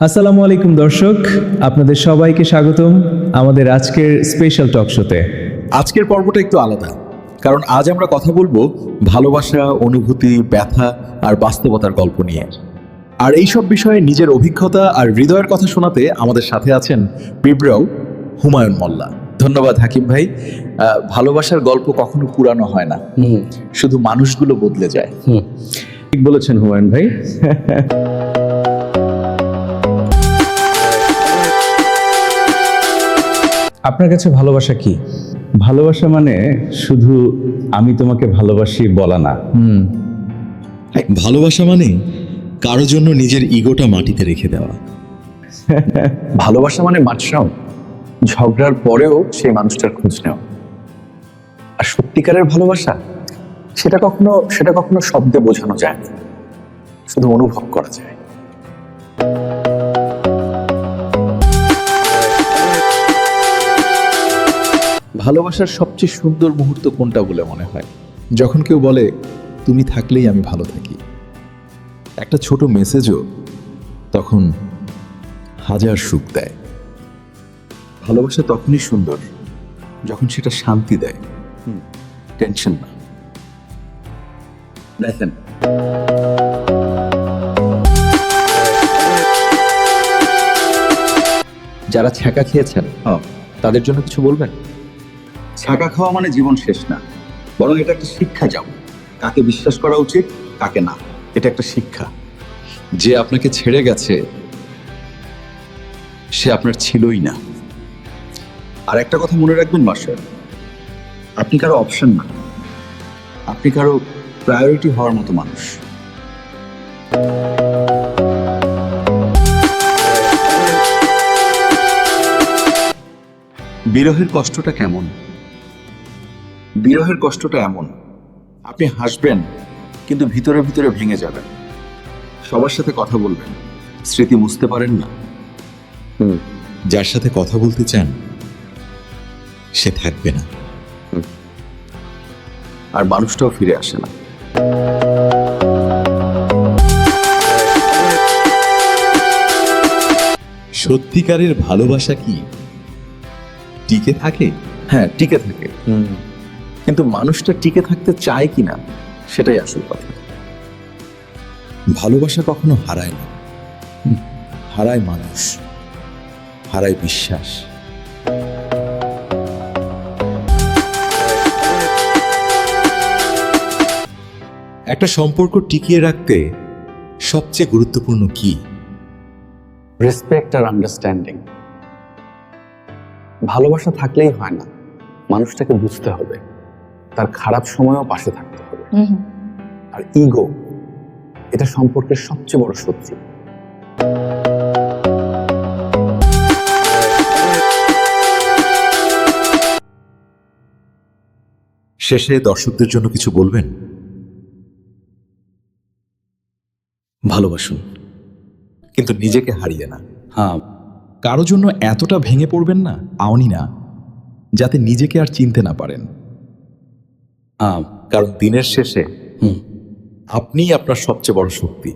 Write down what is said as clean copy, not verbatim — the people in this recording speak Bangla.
আসসালামু আলাইকুম দর্শক, আপনাদের সবাইকে স্বাগতম আমাদের আজকের স্পেশাল টক শোতে। আজকের পর্বটা একটু আলাদা, কারণ আজ আমরা কথা বলবো ভালোবাসা, অনুভূতি, ব্যথা আর বাস্তবতার গল্প নিয়ে। আর এইসব বিষয়ে নিজের অভিজ্ঞতা আর হৃদয়ের কথা শোনাতে আমাদের সাথে আছেন পিঁপড়াও হুমায়ুন মোল্লা। ধন্যবাদ হাকিম ভাই। ভালোবাসার গল্প কখনো পুরানো হয় না, শুধু মানুষগুলো বদলে যায়। ঠিক বলেছেন হুমায়ুন ভাই। আপনার কাছে ভালোবাসা কি? ভালোবাসা মানে শুধু আমি তোমাকে ভালোবাসি বলা না। ভালোবাসা মানে কারো জন্য নিজের ইগোটা মাটিতে রেখে দেওয়া। ভালোবাসা মানে মাঝরাও ঝগড়ার পরেও সেই মানুষটার খোঁজ নেওয়া। আর সত্যিকারের ভালোবাসা সেটা কখনো শব্দে বোঝানো যায় না, শুধু অনুভব করা যায়। ভালোবাসার সবচেয়ে সুন্দর মুহূর্ত কোনটা বলে মনে হয়? যখন কেউ বলে তুমি থাকলেই আমি ভালো থাকি। একটা ছোট মেসেজও তখন হাজার সুখ দেয়। ভালোবাসা তখনই সুন্দর যখন সেটা শান্তি দেয়, টেনশন না। দেখেন, যারা ছ্যাঁকা খেয়েছেন তাদের জন্য কিছু বলবেন? ছ্যাঁকা খাওয়া মানে জীবন শেষ না, বরং এটা একটা শিক্ষা। যাও, কাকে বিশ্বাস করা উচিত, কাকে না, এটা একটা শিক্ষা। যে আপনাকে ছেড়ে গেছে সে আপনার ছিলই না। আর একটা কথা মনে রাখবেন মাস্টার, আপনি কারো অপশন না, আপনি কারো প্রায়োরিটি হওয়ার মতো মানুষ। বিরহের কষ্টটা কেমন? বিরহের কষ্টটা এমন, আপনি হাসবেন কিন্তু ভিতরে ভিতরে ভেঙে যাবেন। সবার সাথে কথা বলবেন, স্মৃতি মুছতে পারেন না। যার সাথে কথা বলতে চান সে থাকবে না, আর মানুষটাও ফিরে আসে না। সত্যিকারের ভালোবাসা কি টিকে থাকে? হ্যাঁ, টিকে থাকে, কিন্তু মানুষটা টিকে থাকতে চায় কিনা সেটাই আসল কথা। ভালোবাসা কখনো হারায় না, হারায় মানুষ, হারায় বিশ্বাস। একটা সম্পর্ক টিকিয়ে রাখতে সবচেয়ে গুরুত্বপূর্ণ কি? রেসপেক্ট আর আন্ডারস্ট্যান্ডিং। ভালোবাসা থাকলেই হয় না, মানুষটাকে বুঝতে হবে, তার খারাপ সময়ও পাশে থাকতে হবে। আর ইগো, এটা সম্পর্কের সবচেয়ে বড় শত্রু। শেষে দর্শকদের জন্য কিছু বলবেন? ভালোবাসুন, কিন্তু নিজেকে হারিয়ে না। হ্যাঁ, কারো জন্য এতটা ভেঙে পড়বেন না, আউনি না, যাতে নিজেকে আর চিনতে না পারেন। কারণ দিনের শেষে আপনিই আপনার সবচেয়ে বড় শক্তি।